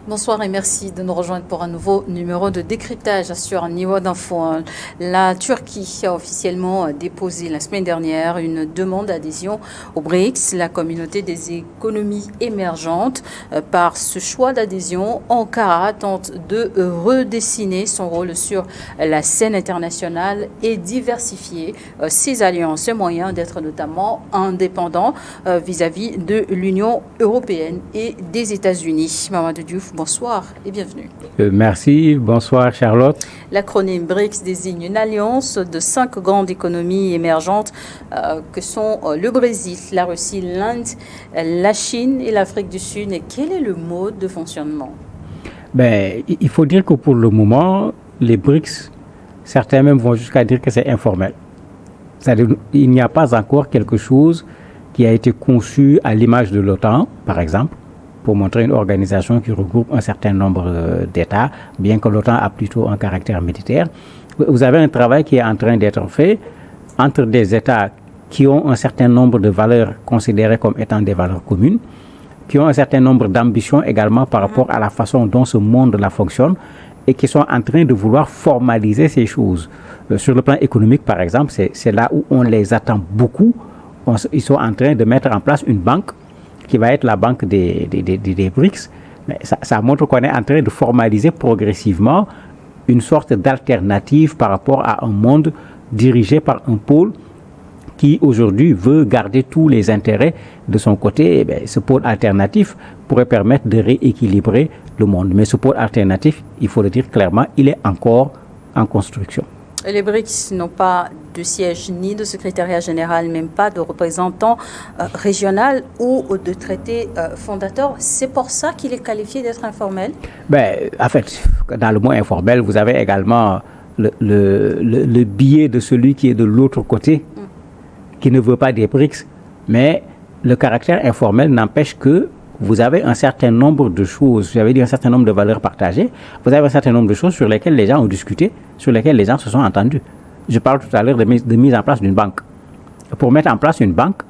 Bonsoir et merci de nous rejoindre pour un nouveau numéro de décryptage sur Niveau d'Info. La Turquie a officiellement déposé la semaine dernière une demande d'adhésion au BRICS, la communauté des économies émergentes. Par ce choix d'adhésion, Ankara tente de redessiner son rôle sur la scène internationale et diversifier ses alliances et moyens d'être notamment indépendant vis-à-vis de l'Union européenne et des États-Unis. Mamadou Diouf, bonsoir et bienvenue. Merci, bonsoir Charlotte. L'acronyme BRICS désigne une alliance de 5 grandes économies émergentes que sont le Brésil, la Russie, l'Inde, la Chine et l'Afrique du Sud. Et quel est le mode de fonctionnement? Il faut dire que pour le moment, les BRICS, certains même vont jusqu'à dire que c'est informel. C'est-à-dire qu'il n'y a pas encore quelque chose qui a été conçu à l'image de l'OTAN, par exemple, pour montrer une organisation qui regroupe un certain nombre d'États, bien que l'OTAN a plutôt un caractère militaire. Vous avez un travail qui est en train d'être fait entre des États qui ont un certain nombre de valeurs considérées comme étant des valeurs communes, qui ont un certain nombre d'ambitions également par rapport à la façon dont ce monde-là fonctionne et qui sont en train de vouloir formaliser ces choses. Sur le plan économique, par exemple, c'est là où on les attend beaucoup. Ils sont en train de mettre en place une banque qui va être la banque des BRICS. Mais ça montre qu'on est en train de formaliser progressivement une sorte d'alternative par rapport à un monde dirigé par un pôle qui aujourd'hui veut garder tous les intérêts de son côté. Ce pôle alternatif pourrait permettre de rééquilibrer le monde. Mais ce pôle alternatif, il faut le dire clairement, il est encore en construction. Les BRICS n'ont pas de siège ni de secrétariat général, même pas de représentant régional ou de traité fondateur. C'est pour ça qu'il est qualifié d'être informel? En fait, dans le mot informel, vous avez également le biais de celui qui est de l'autre côté, qui ne veut pas des BRICS. Mais le caractère informel n'empêche que vous avez un certain nombre de choses, j'avais dit un certain nombre de valeurs partagées, vous avez un certain nombre de choses sur lesquelles les gens ont discuté, sur lesquelles les gens se sont entendus. Je parle tout à l'heure de mise en place d'une banque. Pour mettre en place une banque,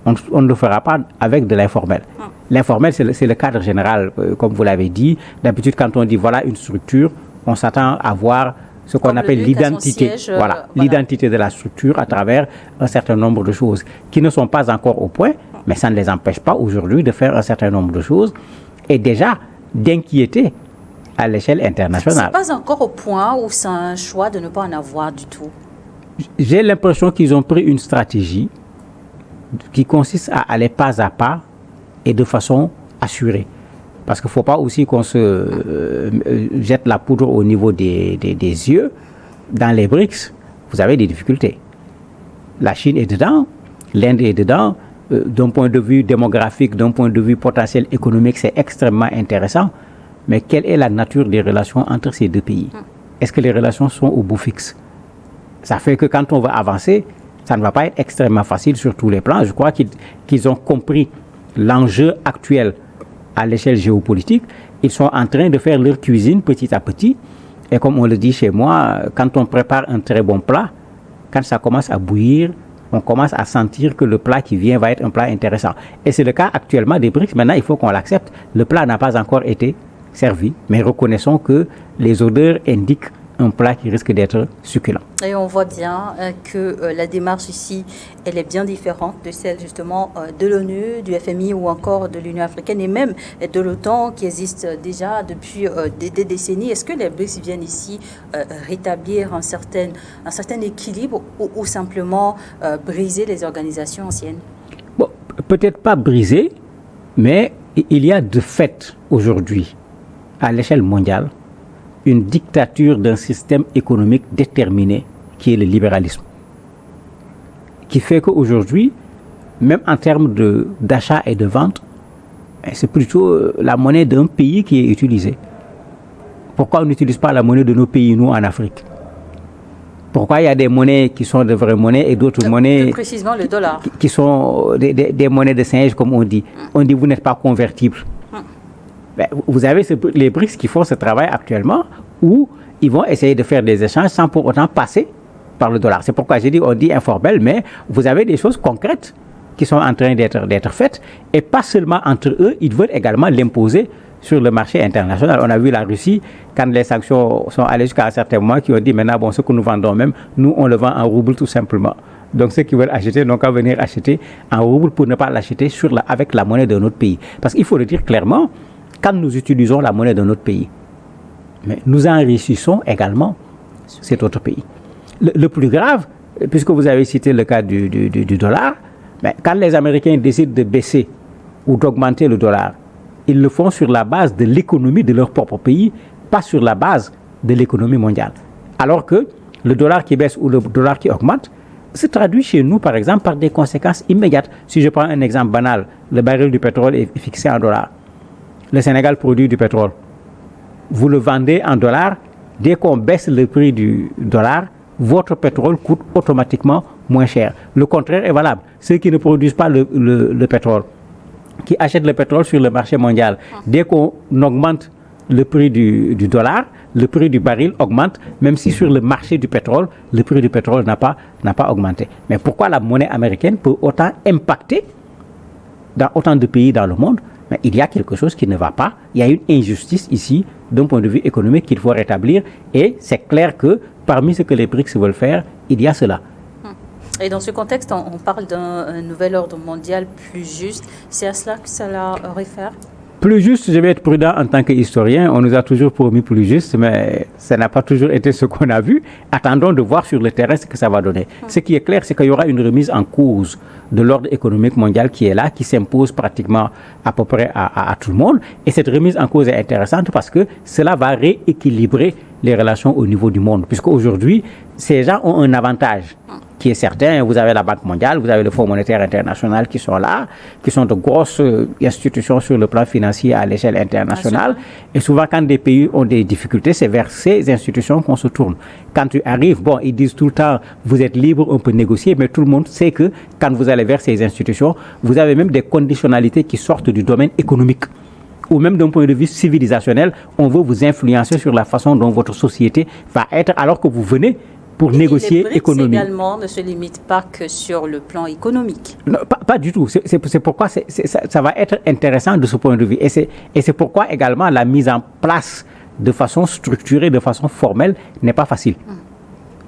on ne le fera pas avec de l'informel. L'informel, c'est le cadre général, comme vous l'avez dit. D'habitude, quand on dit voilà une structure, on s'attend à voir ce qu'on appelle l'identité. L'identité de la structure à travers un certain nombre de choses qui ne sont pas encore au point, mais ça ne les empêche pas aujourd'hui de faire un certain nombre de choses et déjà d'inquiéter à l'échelle internationale. Ce n'est pas encore au point où c'est un choix de ne pas en avoir du tout. J'ai l'impression qu'ils ont pris une stratégie qui consiste à aller pas à pas et de façon assurée. Parce qu'il ne faut pas aussi qu'on se jette la poudre au niveau des yeux. Dans les BRICS, vous avez des difficultés. La Chine est dedans, l'Inde est dedans. D'un point de vue démographique, d'un point de vue potentiel économique, c'est extrêmement intéressant. Mais quelle est la nature des relations entre ces deux pays? Est-ce que les relations sont au bout fixe? Ça fait que quand on va avancer, ça ne va pas être extrêmement facile sur tous les plans. Je crois qu'ils ont compris l'enjeu actuel à l'échelle géopolitique. Ils sont en train de faire leur cuisine petit à petit. Et comme on le dit chez moi, quand on prépare un très bon plat, quand ça commence à bouillir, on commence à sentir que le plat qui vient va être un plat intéressant. Et c'est le cas actuellement des BRICS. Maintenant, il faut qu'on l'accepte. Le plat n'a pas encore été servi, mais reconnaissons que les odeurs indiquent un plat qui risque d'être succulent. Et on voit bien que la démarche ici, elle est bien différente de celle justement de l'ONU, du FMI ou encore de l'Union africaine et même de l'OTAN qui existe déjà depuis des décennies. Est-ce que les BRICS viennent ici rétablir un certain équilibre ou simplement briser les organisations anciennes? Bon, peut-être pas briser, mais il y a de fait aujourd'hui, à l'échelle mondiale, une dictature d'un système économique déterminé qui est le libéralisme. Qui fait qu'aujourd'hui, même en termes d'achat et de vente, c'est plutôt la monnaie d'un pays qui est utilisée. Pourquoi on n'utilise pas la monnaie de nos pays, nous, en Afrique? Pourquoi il y a des monnaies qui sont de vraies monnaies et d'autres monnaies... Précisément le dollar. Qui sont des monnaies de singe, comme on dit. On dit vous n'êtes pas convertible. Vous avez les BRICS qui font ce travail actuellement où ils vont essayer de faire des échanges sans pour autant passer par le dollar. C'est pourquoi j'ai dit, on dit informel, mais vous avez des choses concrètes qui sont en train d'être faites et pas seulement entre eux, ils veulent également l'imposer sur le marché international. On a vu la Russie, quand les sanctions sont allées jusqu'à un certain moment, qui ont dit maintenant, bon, ce que nous vendons même, nous, on le vend en rouble tout simplement. Donc ceux qui veulent acheter n'ont qu'à venir acheter en rouble pour ne pas l'acheter avec la monnaie de notre pays. Parce qu'il faut le dire clairement, quand nous utilisons la monnaie de notre pays, mais nous enrichissons également cet autre pays. Le plus grave, puisque vous avez cité le cas du dollar, mais quand les Américains décident de baisser ou d'augmenter le dollar, ils le font sur la base de l'économie de leur propre pays, pas sur la base de l'économie mondiale. Alors que le dollar qui baisse ou le dollar qui augmente se traduit chez nous, par exemple, par des conséquences immédiates. Si je prends un exemple banal, le baril du pétrole est fixé en dollars. Le Sénégal produit du pétrole. Vous le vendez en dollars. Dès qu'on baisse le prix du dollar, votre pétrole coûte automatiquement moins cher. Le contraire est valable. Ceux qui ne produisent pas le pétrole, qui achètent le pétrole sur le marché mondial, dès qu'on augmente le prix du dollar, le prix du baril augmente, même si sur le marché du pétrole, le prix du pétrole n'a pas augmenté. Mais pourquoi la monnaie américaine peut autant impacter dans autant de pays dans le monde? Mais il y a quelque chose qui ne va pas. Il y a une injustice ici, d'un point de vue économique, qu'il faut rétablir. Et c'est clair que parmi ce que les BRICS veulent faire, il y a cela. Et dans ce contexte, on parle d'un nouvel ordre mondial plus juste. C'est à cela que cela réfère? Plus juste, je vais être prudent en tant qu'historien. On nous a toujours promis plus juste, mais ça n'a pas toujours été ce qu'on a vu. Attendons de voir sur le terrain ce que ça va donner. Ce qui est clair, c'est qu'il y aura une remise en cause de l'ordre économique mondial qui est là, qui s'impose pratiquement à peu près à tout le monde. Et cette remise en cause est intéressante parce que cela va rééquilibrer les relations au niveau du monde. Puisque aujourd'hui, ces gens ont un avantage qui est certain. Vous avez la Banque mondiale, vous avez le Fonds monétaire international qui sont là, qui sont de grosses institutions sur le plan financier à l'échelle internationale. Et souvent, quand des pays ont des difficultés, c'est vers ces institutions qu'on se tourne. Quand tu arrives, bon, ils disent tout le temps, vous êtes libre, on peut négocier, mais tout le monde sait que quand vous allez vers ces institutions, vous avez même des conditionnalités qui sortent du domaine économique. Ou même d'un point de vue civilisationnel, on veut vous influencer sur la façon dont votre société va être, alors que vous venez pour négocier les BRICS économie. Également ne se limite pas que sur le plan économique. Non, pas du tout. C'est pourquoi ça va être intéressant de ce point de vue. Et c'est pourquoi également la mise en place de façon structurée, de façon formelle, n'est pas facile.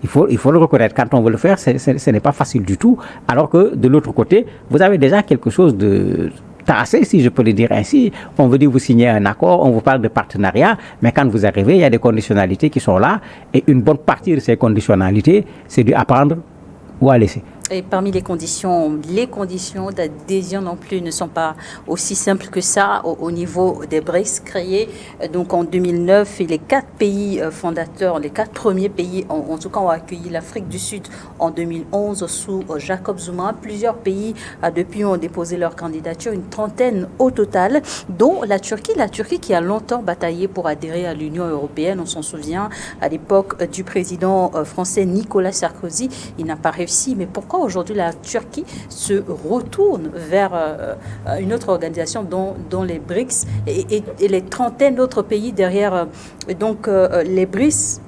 Il faut le reconnaître. Quand on veut le faire, ce n'est pas facile du tout. Alors que de l'autre côté, vous avez déjà quelque chose de tracé, si je peux le dire ainsi. On vous dit, vous signez un accord, on vous parle de partenariat, mais quand vous arrivez, il y a des conditionnalités qui sont là, et une bonne partie de ces conditionnalités, c'est du apprendre ou à laisser. Et parmi les conditions d'adhésion non plus ne sont pas aussi simples que ça au niveau des BRICS créés. Donc en 2009, les 4 pays fondateurs, les 4 premiers pays, en tout cas, ont accueilli l'Afrique du Sud en 2011 sous Jacob Zuma. Plusieurs pays depuis ont déposé leur candidature, une trentaine au total, dont la Turquie. La Turquie qui a longtemps bataillé pour adhérer à l'Union européenne. On s'en souvient à l'époque du président français Nicolas Sarkozy. Il n'a pas réussi. Mais pourquoi aujourd'hui la Turquie se retourne vers une autre organisation dont les BRICS et les trentaines d'autres pays derrière les BRICS?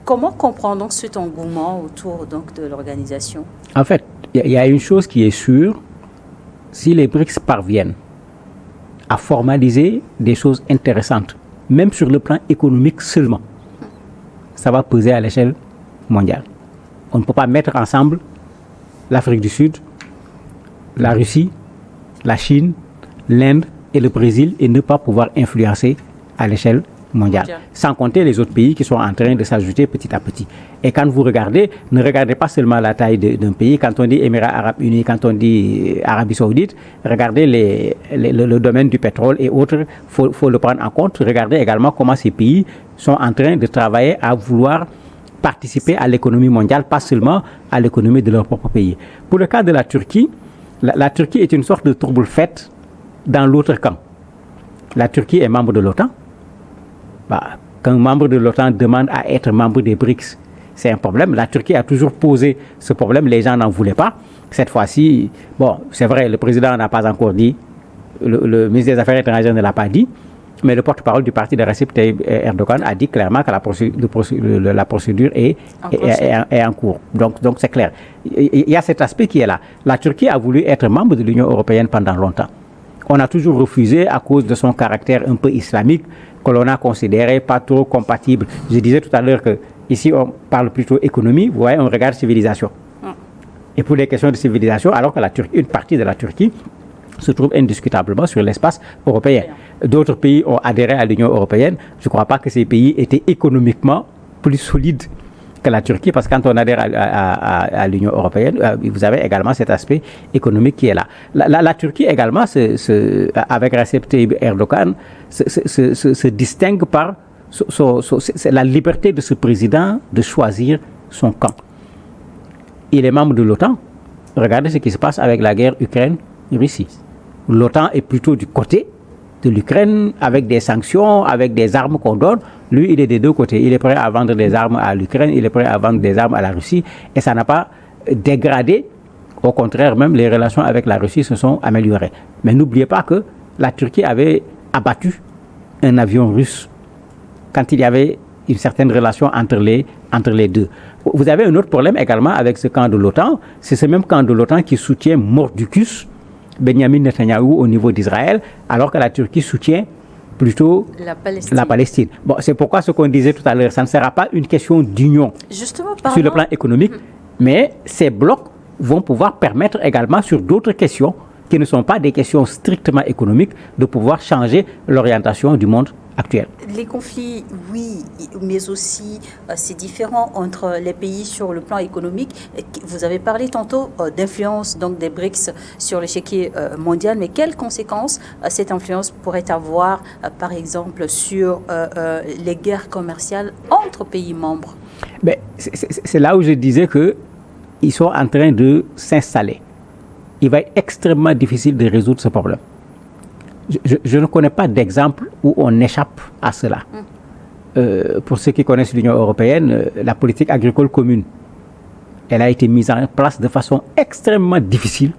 Comment comprendre donc cet engouement autour donc de l'organisation? En fait, il y a une chose qui est sûre, si les BRICS parviennent à formaliser des choses intéressantes, même sur le plan économique seulement, ça va peser à l'échelle mondiale. On ne peut pas mettre ensemble l'Afrique du Sud, la Russie, la Chine, l'Inde et le Brésil et ne pas pouvoir influencer à l'échelle mondiale. Sans compter les autres pays qui sont en train de s'ajouter petit à petit. Et quand vous regardez, ne regardez pas seulement la taille d'un pays. Quand on dit Émirats Arabes Unis, quand on dit Arabie Saoudite, regardez le domaine du pétrole et autres, faut le prendre en compte. Regardez également comment ces pays sont en train de travailler à vouloir participer à l'économie mondiale, pas seulement à l'économie de leur propre pays. Pour le cas de la Turquie, la Turquie est une sorte de trouble-fête dans l'autre camp. La Turquie est membre de l'OTAN. Quand un membre de l'OTAN demande à être membre des BRICS, c'est un problème. La Turquie a toujours posé ce problème, les gens n'en voulaient pas. Cette fois-ci, bon, c'est vrai, le président n'a pas encore dit, le ministre des Affaires étrangères ne l'a pas dit, mais le porte-parole du parti de Recep Tayyip Erdogan a dit clairement que la procédure est en cours. Donc c'est clair. Il y a cet aspect qui est là. La Turquie a voulu être membre de l'Union européenne pendant longtemps. On a toujours refusé à cause de son caractère un peu islamique que l'on a considéré pas trop compatible. Je disais tout à l'heure que ici on parle plutôt économie, vous voyez, on regarde civilisation. Et pour les questions de civilisation, alors que une partie de la Turquie se trouve indiscutablement sur l'espace européen. D'autres pays ont adhéré à l'Union européenne. Je ne crois pas que ces pays étaient économiquement plus solides que la Turquie, parce que quand on adhère à l'Union européenne, vous avez également cet aspect économique qui est là. La Turquie également, avec Recep Tayyip Erdogan, se distingue par la liberté de ce président de choisir son camp. Il est membre de l'OTAN. Regardez ce qui se passe avec la guerre Ukraine-Russie. L'OTAN est plutôt du côté de l'Ukraine, avec des sanctions, avec des armes qu'on donne. Lui, il est des deux côtés. Il est prêt à vendre des armes à l'Ukraine, il est prêt à vendre des armes à la Russie. Et ça n'a pas dégradé. Au contraire, même les relations avec la Russie se sont améliorées. Mais n'oubliez pas que la Turquie avait abattu un avion russe quand il y avait une certaine relation entre les deux. Vous avez un autre problème également avec ce camp de l'OTAN. C'est ce même camp de l'OTAN qui soutient Mordicus, Benjamin Netanyahou au niveau d'Israël, alors que la Turquie soutient plutôt la Palestine. Bon, c'est pourquoi ce qu'on disait tout à l'heure, ça ne sera pas une question d'union sur le plan économique, mais ces blocs vont pouvoir permettre également sur d'autres questions qui ne sont pas des questions strictement économiques de pouvoir changer l'orientation du monde actuel. Les conflits, oui, mais aussi c'est différent entre les pays sur le plan économique. Vous avez parlé tantôt d'influence donc des BRICS sur l'échiquier mondial, mais quelles conséquences cette influence pourrait avoir, par exemple, sur les guerres commerciales entre pays membres? C'est là où je disais qu'ils sont en train de s'installer. Il va être extrêmement difficile de résoudre ce problème. Je ne connais pas d'exemple où on échappe à cela. Pour ceux qui connaissent l'Union européenne, la politique agricole commune, elle a été mise en place de façon extrêmement difficile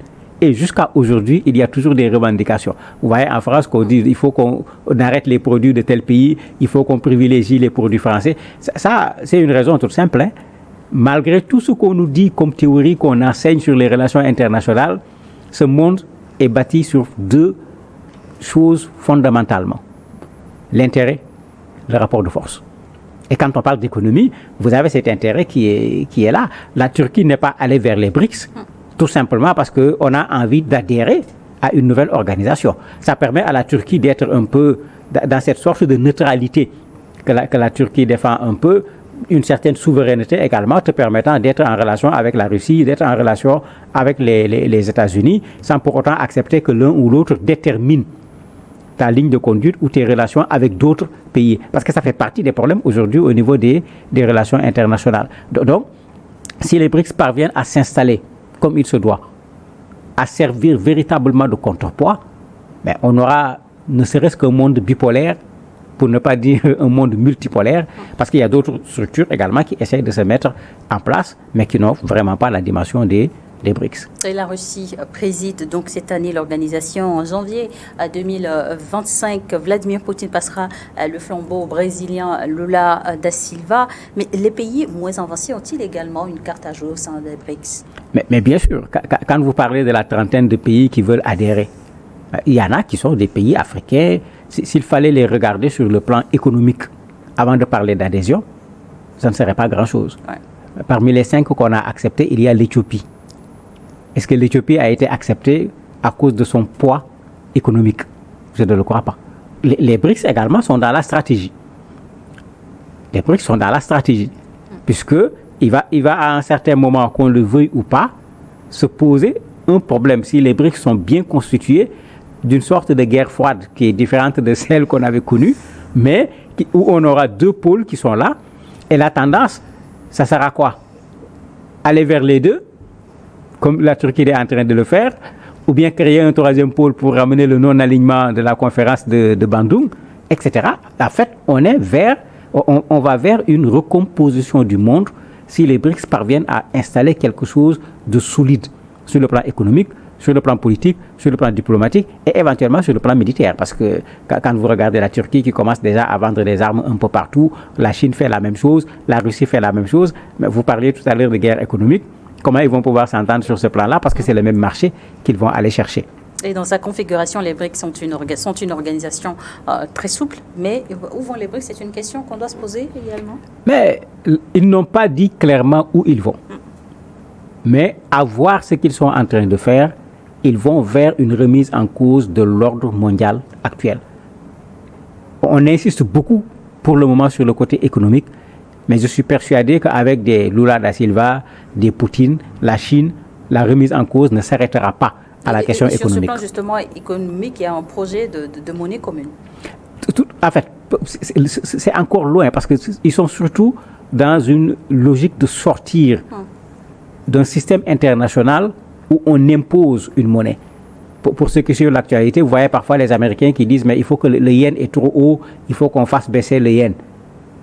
et jusqu'à aujourd'hui, il y a toujours des revendications. Vous voyez, en France, qu'on dit il faut qu'on arrête les produits de tel pays, il faut qu'on privilégie les produits français. Ça c'est une raison toute simple. Malgré tout ce qu'on nous dit comme théorie qu'on enseigne sur les relations internationales, ce monde est bâti sur deux choses fondamentalement. L'intérêt, le rapport de force. Et quand on parle d'économie, vous avez cet intérêt qui est là. La Turquie n'est pas allée vers les BRICS, tout simplement parce qu'on a envie d'adhérer à une nouvelle organisation. Ça permet à la Turquie d'être un peu dans cette sorte de neutralité que la Turquie défend un peu, une certaine souveraineté également te permettant d'être en relation avec la Russie, d'être en relation avec les États-Unis, sans pour autant accepter que l'un ou l'autre détermine ta ligne de conduite ou tes relations avec d'autres pays. Parce que ça fait partie des problèmes aujourd'hui au niveau des relations internationales. Donc, si les BRICS parviennent à s'installer comme il se doit, à servir véritablement de contrepoids, on aura ne serait-ce qu'un monde bipolaire, pour ne pas dire un monde multipolaire, parce qu'il y a d'autres structures également qui essayent de se mettre en place, mais qui n'ont vraiment pas la dimension des BRICS. Et la Russie préside donc cette année l'organisation en janvier 2025. Vladimir Poutine passera le flambeau au Brésilien Lula da Silva. Mais les pays moins avancés ont-ils également une carte à jouer au sein des BRICS? Mais bien sûr, quand vous parlez de la trentaine de pays qui veulent adhérer, il y en a qui sont des pays africains. S'il fallait les regarder sur le plan économique avant de parler d'adhésion, ça ne serait pas grand-chose. Ouais. Parmi les 5 qu'on a acceptés, il y a l'Éthiopie. Est-ce que l'Éthiopie a été acceptée à cause de son poids économique? Je ne le crois pas. Les BRICS également sont dans la stratégie. Les BRICS sont dans la stratégie. Puisqu'il va à un certain moment, qu'on le veuille ou pas, se poser un problème. Si les BRICS sont bien constitués, d'une sorte de guerre froide qui est différente de celle qu'on avait connue, mais où on aura 2 pôles qui sont là. Et la tendance, ça sera quoi? Aller vers les deux, comme la Turquie est en train de le faire, ou bien créer un 3e pôle pour ramener le non-alignement de la conférence de Bandung, etc. En fait, on va vers une recomposition du monde si les BRICS parviennent à installer quelque chose de solide sur le plan économique, sur le plan politique, sur le plan diplomatique et éventuellement sur le plan militaire. Parce que quand vous regardez la Turquie qui commence déjà à vendre des armes un peu partout, la Chine fait la même chose, la Russie fait la même chose, mais vous parliez tout à l'heure de guerre économique, comment ils vont pouvoir s'entendre sur ce plan-là parce que c'est le même marché qu'ils vont aller chercher. Et dans sa configuration, les BRICS sont une organisation très souple, mais où vont les BRICS? C'est une question qu'on doit se poser également. Mais ils n'ont pas dit clairement où ils vont. Mais à voir ce qu'ils sont en train de faire, ils vont vers une remise en cause de l'ordre mondial actuel. On insiste beaucoup pour le moment sur le côté économique, mais je suis persuadé qu'avec des Lula da Silva, des Poutine, la Chine, la remise en cause ne s'arrêtera pas à la question économique. Sur ce plan justement économique, il y a un projet de monnaie commune. En fait, c'est encore loin parce qu'ils sont surtout dans une logique de sortir d'un système international où on impose une monnaie. Pour ceux qui suivent l'actualité, vous voyez parfois les Américains qui disent mais il faut que le yen est trop haut, il faut qu'on fasse baisser le yen.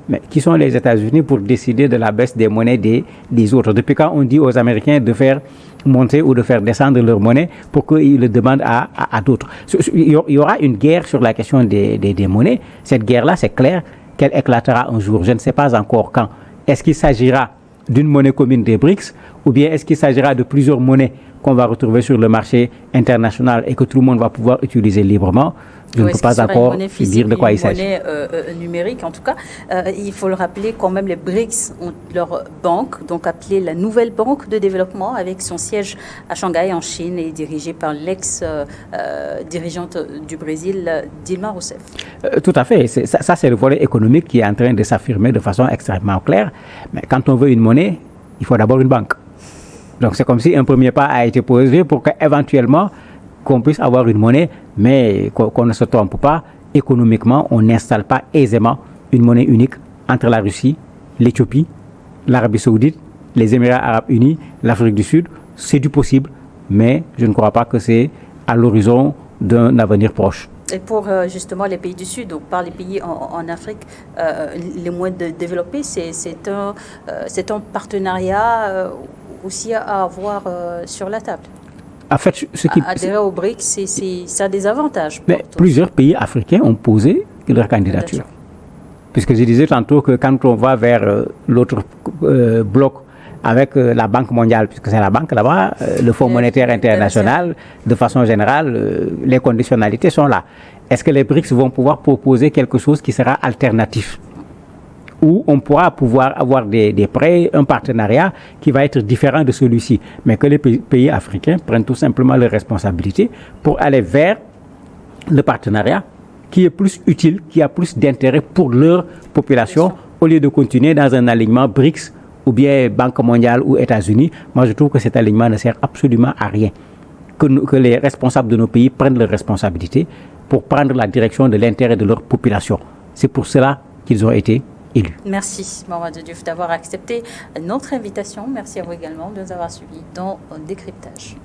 Mais qui sont les États-Unis pour décider de la baisse des monnaies des autres? Depuis quand on dit aux Américains de faire monter ou de faire descendre leur monnaie pour qu'ils le demandent à d'autres? Il y aura une guerre sur la question des monnaies. Cette guerre-là, c'est clair qu'elle éclatera un jour. Je ne sais pas encore quand. Est-ce qu'il s'agira d'une monnaie commune des BRICS ou bien est-ce qu'il s'agira de plusieurs monnaies qu'on va retrouver sur le marché international et que tout le monde va pouvoir utiliser librement? Je ne peux pas encore dire de quoi il s'agit. Une monnaie numérique, en tout cas, il faut le rappeler quand même, les BRICS ont leur banque, donc appelée la Nouvelle Banque de Développement, avec son siège à Shanghai, en Chine, et dirigée par l'ex-dirigeante du Brésil, Dilma Rousseff. Tout à fait. Ça, c'est le volet économique qui est en train de s'affirmer de façon extrêmement claire. Mais quand on veut une monnaie, il faut d'abord une banque. Donc c'est comme si un premier pas a été posé pour qu'éventuellement qu'on puisse avoir une monnaie, mais qu'on ne se trompe pas, économiquement, on n'installe pas aisément une monnaie unique entre la Russie, l'Éthiopie, l'Arabie Saoudite, les Émirats Arabes Unis, l'Afrique du Sud. C'est du possible, mais je ne crois pas que c'est à l'horizon d'un avenir proche. Et pour justement les pays du Sud, donc par les pays en Afrique les moins développés, c'est un partenariat aussi à avoir sur la table. En fait, adhérer au BRICS, ça a des avantages. Mais plusieurs pays africains ont posé leur candidature. Puisque je disais tantôt que quand on va vers l'autre bloc avec la Banque mondiale, puisque c'est la banque là-bas, le Fonds monétaire international, de façon générale, les conditionnalités sont là. Est-ce que les BRICS vont pouvoir proposer quelque chose qui sera alternatif? Où on pourra pouvoir avoir des prêts, un partenariat qui va être différent de celui-ci, mais que les pays africains prennent tout simplement leurs responsabilités pour aller vers le partenariat qui est plus utile, qui a plus d'intérêt pour leur population, au lieu de continuer dans un alignement BRICS ou bien Banque mondiale ou États-Unis. Moi, je trouve que cet alignement ne sert absolument à rien. Que les responsables de nos pays prennent leurs responsabilités pour prendre la direction de l'intérêt de leur population. C'est pour cela qu'ils ont été élus. Merci, Mamadou Diouf, d'avoir accepté notre invitation. Merci à vous également de nous avoir suivis dans Décryptage.